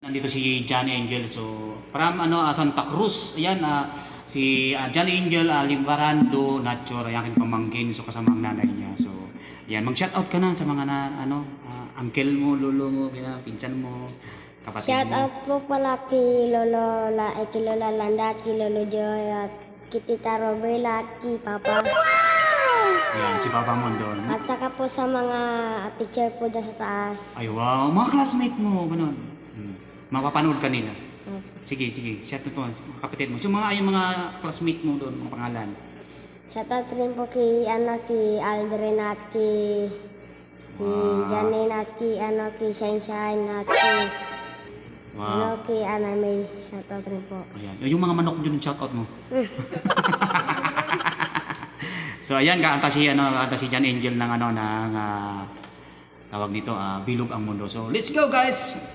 Nandito si John Angel. So, from Santa Cruz. Ayan, si John Angel, Limbarando, Nacho, ay aking pamangkin. So, kasama ang nanay niya. So, ayan, mag-shoutout ka na sa mga uncle mo, lolo mo, pinsan mo, kapatid mo. Shoutout po pala kay Lolo Landa, kay Lolo Joy, at kay Tita Robela, at kay Papa. Ayan, si Papa mo doon. At saka po sa mga teacher po dyan sa taas. Ay, wow. Mga classmate mo, ganun. Mapapanood ka nila. Okay. Sige. Shoutout po, mga kapatid mo. So, yung mga classmate mo doon, mga pangalan. Shoutout rin po kay Aldrin at kay Janine at kay Shine at kay kay May. Shoutout rin po. Ayan. Yung mga manok dun, shoutout mo. So, ayan, kanta si John Angel ng tawag nito, Bilog ang Mundo. So, let's go, guys!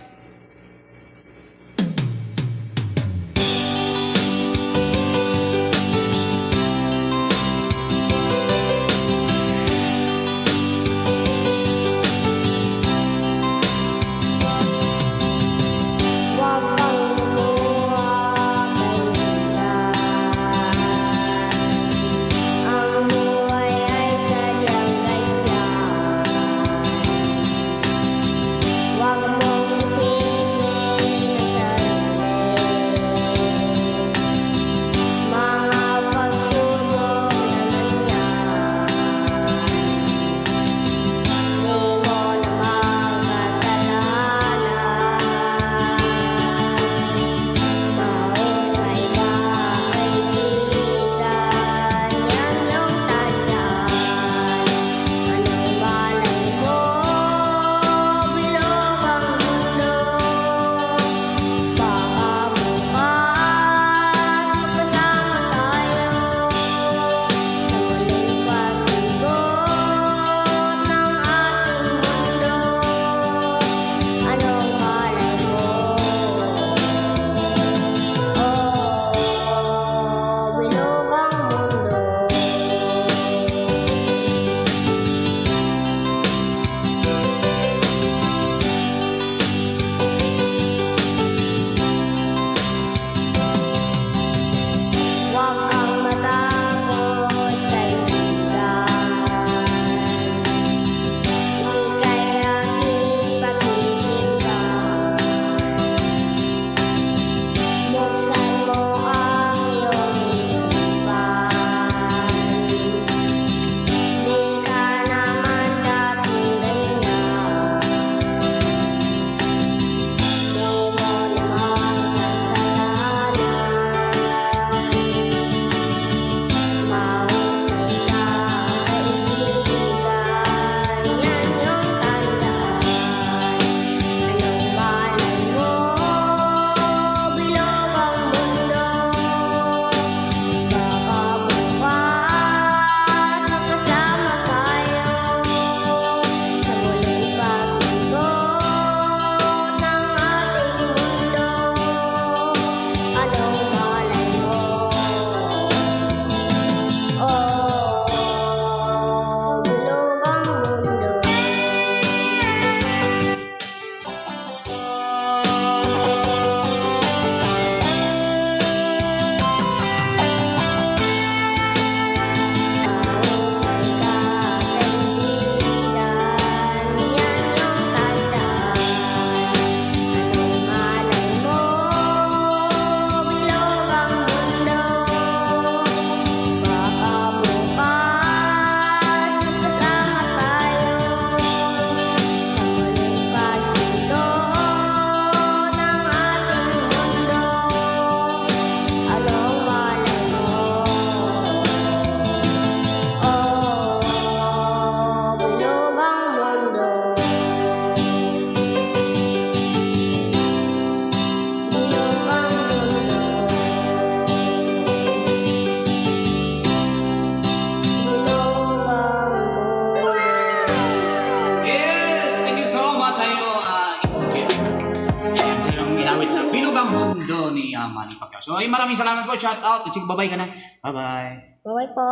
Bilog ang Mundo ni Manny Pacquiao. So, maraming salamat po. Shout out. Sige, bye-bye ka na. Bye-bye. Bye-bye po.